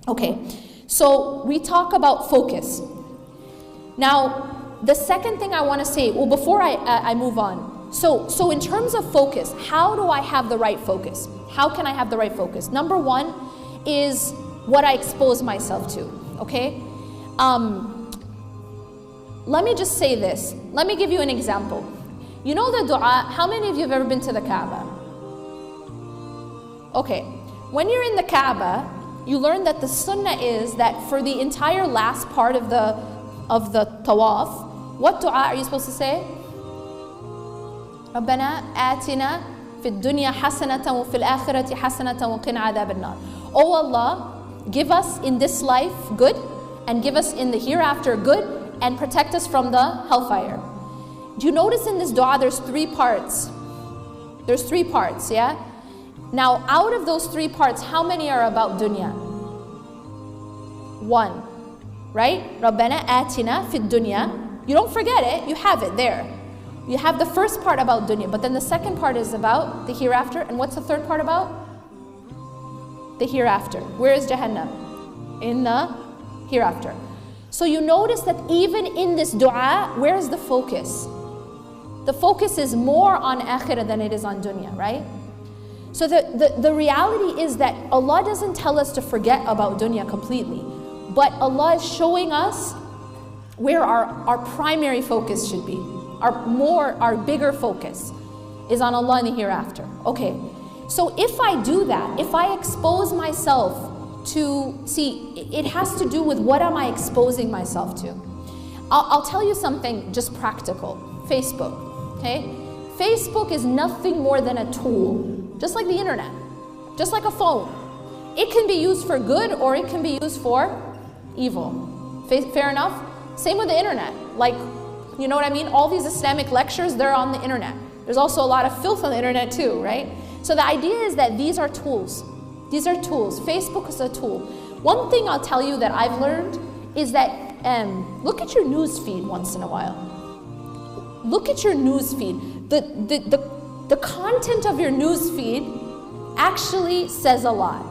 Okay, so we talk about focus. Now, the second thing I want to say, well, before I move on, so in terms of focus, how do I have the right focus? How can I have the right focus? Number one is what I expose myself to, okay? Let me just say this. Let me give you an example. You know the dua, how many of you have ever been to the Kaaba? Okay, when you're in the Kaaba, you learn that the sunnah is that for the entire last part of the tawaf, what dua are you supposed to say? رَبَّنَا آتِنَا فِي الدُّنْيَا حَسَنَةً وَفِي الْآخِرَةِ حَسَنَةً وَقِنَا عَذَابَ النَّارِ. Oh Allah, give us in this life good, and give us in the hereafter good, and protect us from the hellfire. Do you notice in this dua there's three parts? There's three parts, yeah? Now, out of those three parts, how many are about dunya? One, right? رَبَّنَا آتِنَا فِي الدُّنْيا. You don't forget it, you have it there. You have the first part about dunya, but then the second part is about the hereafter. And what's the third part about? The hereafter. Where is Jahannam? In the hereafter. So you notice that even in this dua, where is the focus? The focus is more on akhirah than it is on dunya, right? So the reality is that Allah doesn't tell us to forget about dunya completely, but Allah is showing us where our primary focus should be. Our bigger focus is on Allah in the hereafter. Okay, so if I do that, if I expose myself to, see, it has to do with what am I exposing myself to. I'll tell you something just practical. Facebook, okay? Facebook is nothing more than a tool, just like the internet, just like a phone. It can be used for good or it can be used for evil. Fair enough? Same with the internet. Like, you know what I mean? All these Islamic lectures, they're on the internet. There's also a lot of filth on the internet too, right? So the idea is that these are tools. These are tools. Facebook is a tool. One thing I'll tell you that I've learned is that look at your news feed once in a while. Look at your news feed. The content of your news feed actually says a lot.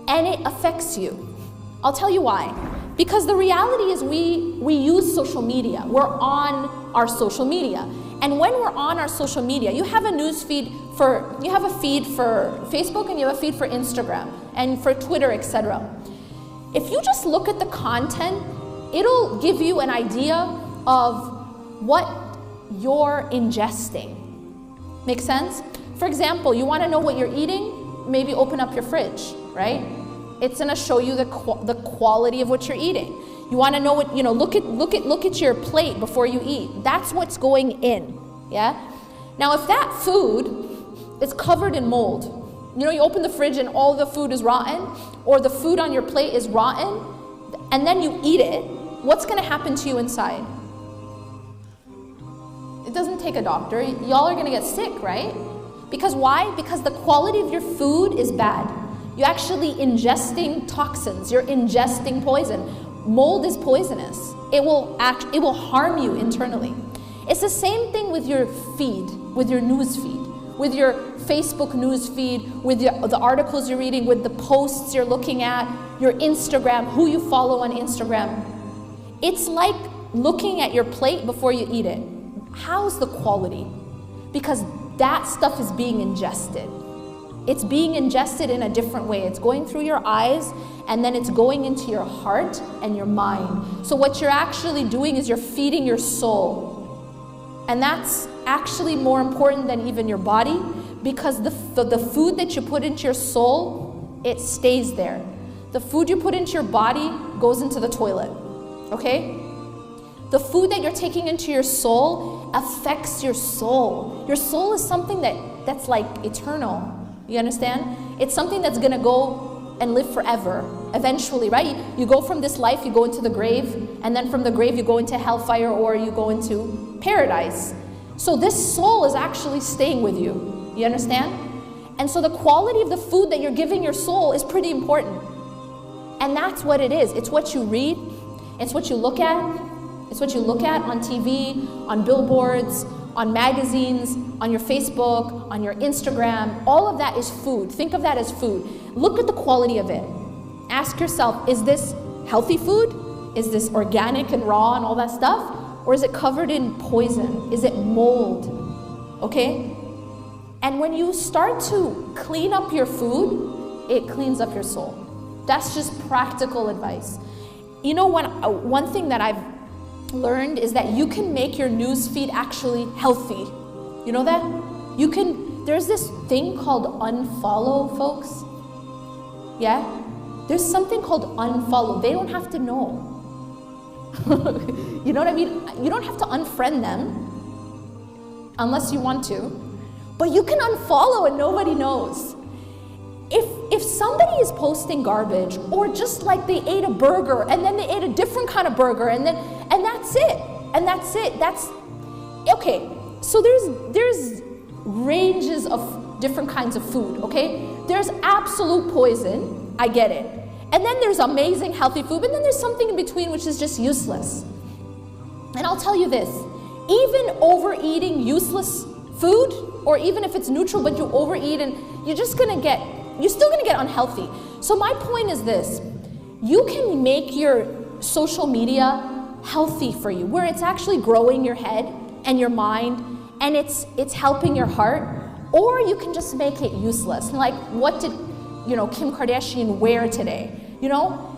And it affects you. I'll tell you why. Because the reality is we use social media. We're on our social media. And when we're on our social media, you have a news feed you have a feed for Facebook and you have a feed for Instagram and for Twitter, etc. If you just look at the content, it'll give you an idea of what you're ingesting. Make sense? For example, you want to know what you're eating? Maybe open up your fridge, right? It's going to show you the quality of what you're eating. You want to know what, look at your plate before you eat. That's what's going in, yeah? Now, if that food is covered in mold, you open the fridge and all the food is rotten, or the food on your plate is rotten, and then you eat it, what's going to happen to you inside? It doesn't take a doctor. Y'all are going to get sick, right? Because why? Because the quality of your food is bad. You're actually ingesting toxins. You're ingesting poison. Mold is poisonous. It will harm you internally. It's the same thing with your feed, with your news feed, with your Facebook news feed, with the articles you're reading, with the posts you're looking at, your Instagram, who you follow on Instagram. It's like looking at your plate before you eat it. How's the quality? Because that stuff is being ingested. It's being ingested in a different way. It's going through your eyes and then it's going into your heart and your mind. So what you're actually doing is you're feeding your soul. And that's actually more important than even your body, because the food that you put into your soul, it stays there. The food you put into your body goes into the toilet, okay? The food that you're taking into your soul affects your soul. Your soul is something that's like eternal. You understand? It's something that's gonna go and live forever, eventually, right? You go from this life, you go into the grave, and then from the grave you go into hellfire or you go into paradise. So this soul is actually staying with you. You understand? And so the quality of the food that you're giving your soul is pretty important. And that's what it is. It's what you read, it's what you look at, it's what you look at on TV, on billboards, on magazines, on your Facebook, on your Instagram. All of that is food. Think of that as food. Look at the quality of it. Ask yourself, is this healthy food? Is this organic and raw and all that stuff? Or is it covered in poison? Is it mold? Okay? And when you start to clean up your food, it cleans up your soul. That's just practical advice. You know, one thing that I've learned is that you can make your news feed actually healthy. You know that? You can, there's this thing called unfollow, folks. Yeah? There's something called unfollow. They don't have to know. You know what I mean? You don't have to unfriend them unless you want to, but you can unfollow and nobody knows. If somebody is posting garbage, or just like they ate a burger and then they ate a different kind of burger and that's it. That's okay. So there's ranges of different kinds of food, okay? There's absolute poison, I get it. And then there's amazing healthy food, but then there's something in between which is just useless. And I'll tell you this, even overeating useless food, or even if it's neutral but you overeat, and you're still gonna get unhealthy. So my point is this, you can make your social media healthy for you, where it's actually growing your head and your mind, and it's helping your heart, or you can just make it useless. Like, what did Kim Kardashian wear today?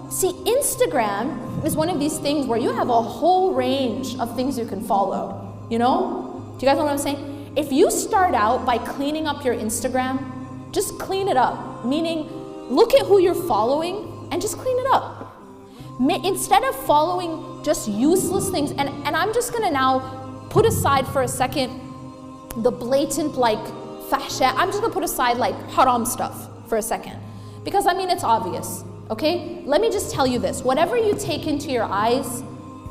See, Instagram is one of these things where you have a whole range of things you can follow. Do you guys know what I'm saying? If you start out by cleaning up your Instagram, just clean it up. Meaning, look at who you're following and just clean it up. Instead of following just useless things, and I'm just gonna now put aside for a second the blatant fahsha. I'm just gonna put aside haram stuff for a second. Because it's obvious, okay? Let me just tell you this, whatever you take into your eyes,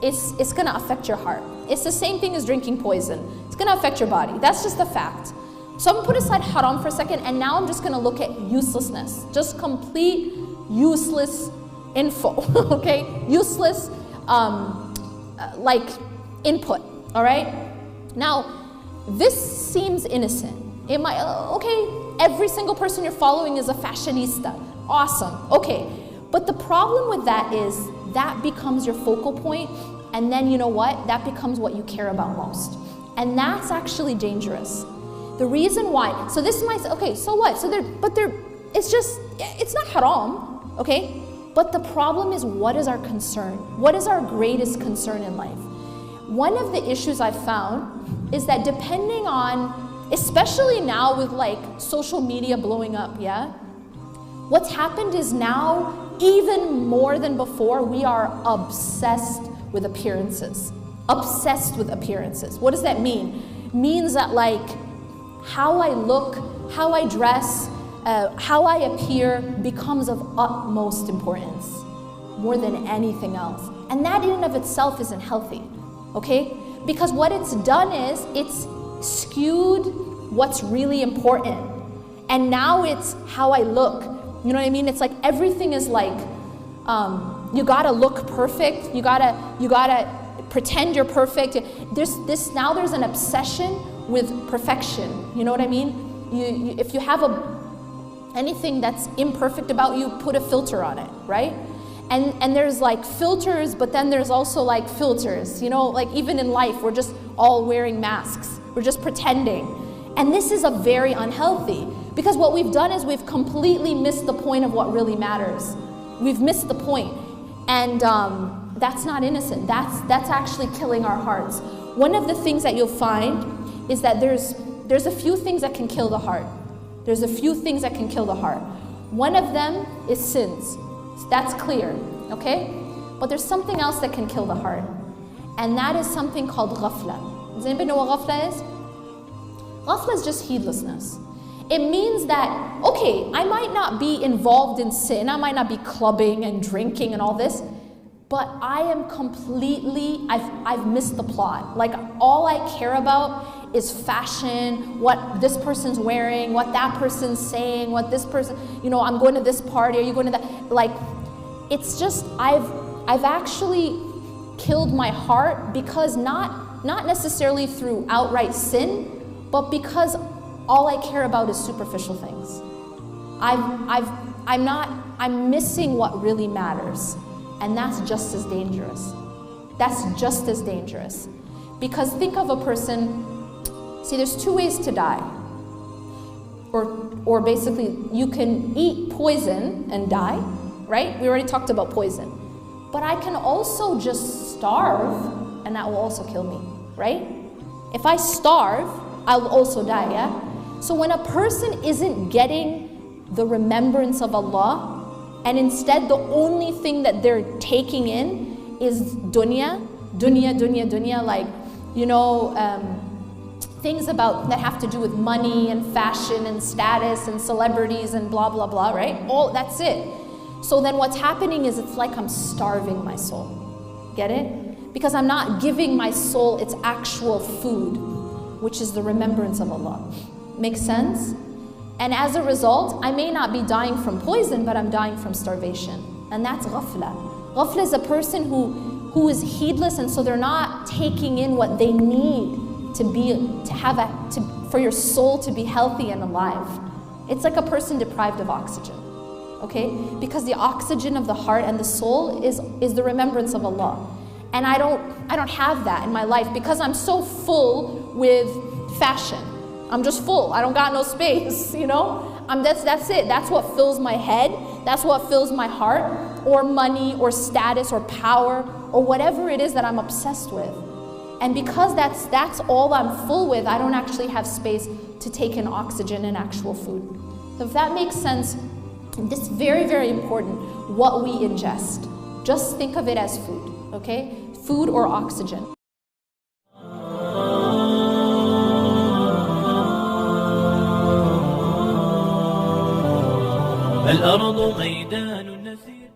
it's gonna affect your heart. It's the same thing as drinking poison. It's gonna affect your body, that's just a fact. So I'm gonna put aside haram for a second, and now I'm just gonna look at uselessness. Just complete useless info, okay? Useless, input, all right? Now, this seems innocent. It might, okay, every single person you're following is a fashionista. Awesome, okay. But the problem with that is that becomes your focal point, and then you know what? That becomes what you care about most. And that's actually dangerous. The reason why, so this might say, okay, so what? It's not haram, okay? But the problem is, what is our concern? What is our greatest concern in life? One of the issues I've found is that depending on, especially now with social media blowing up, yeah? What's happened is now, even more than before, we are obsessed with appearances. Obsessed with appearances. What does that mean? It means that how I look, how I dress, how I appear becomes of utmost importance, more than anything else. And that in and of itself isn't healthy, okay? Because what it's done is, it's skewed what's really important. And now it's how I look. You know what I mean? It's everything is you gotta look perfect, you gotta pretend you're perfect. Now there's an obsession with perfection. You know what I mean? If you have anything that's imperfect about you, put a filter on it, right? And there's filters, but then there's also filters. Even in life, we're just all wearing masks. We're just pretending. And this is very unhealthy, because what we've done is we've completely missed the point of what really matters. We've missed the point. And that's not innocent. That's actually killing our hearts. One of the things that you'll find is that there's a few things that can kill the heart. There's a few things that can kill the heart. One of them is sins. That's clear, okay? But there's something else that can kill the heart. And that is something called ghafla. Does anybody know what ghafla is? Ghafla is just heedlessness. It means that, okay, I might not be involved in sin, I might not be clubbing and drinking and all this, but I am completely, I've missed the plot. All I care about is fashion, what this person's wearing, what that person's saying, what this person, I'm going to this party, are you going to that? It's just, I've actually killed my heart, because not not necessarily through outright sin, but because all I care about is superficial things. I'm missing what really matters. And that's just as dangerous. That's just as dangerous. Because think of a person, see, there's two ways to die. Or basically, you can eat poison and die, right? We already talked about poison. But I can also just starve, and that will also kill me, right? If I starve, I'll also die, yeah? So when a person isn't getting the remembrance of Allah, and instead the only thing that they're taking in is dunya, like, you know, things that have to do with money and fashion and status and celebrities and blah, blah, blah, right? All, that's it. So then what's happening is it's like I'm starving my soul. Get it? Because I'm not giving my soul its actual food, which is the remembrance of Allah. Makes sense? And as a result, I may not be dying from poison, but I'm dying from starvation. And that's ghafla. Ghafla is a person who is heedless, and so they're not taking in what they need for your soul to be healthy and alive. It's like a person deprived of oxygen, okay? Because the oxygen of the heart and the soul is the remembrance of Allah. And I don't have that in my life because I'm so full with fashion. I'm just full. I don't got no space, you know? That's it. That's what fills my head. That's what fills my heart, or money, or status, or power, or whatever it is that I'm obsessed with. And because that's all I'm full with, I don't actually have space to take in oxygen and actual food. So if that makes sense, this is very, very important, what we ingest. Just think of it as food, okay? Food or oxygen. الأرض ميدان نسير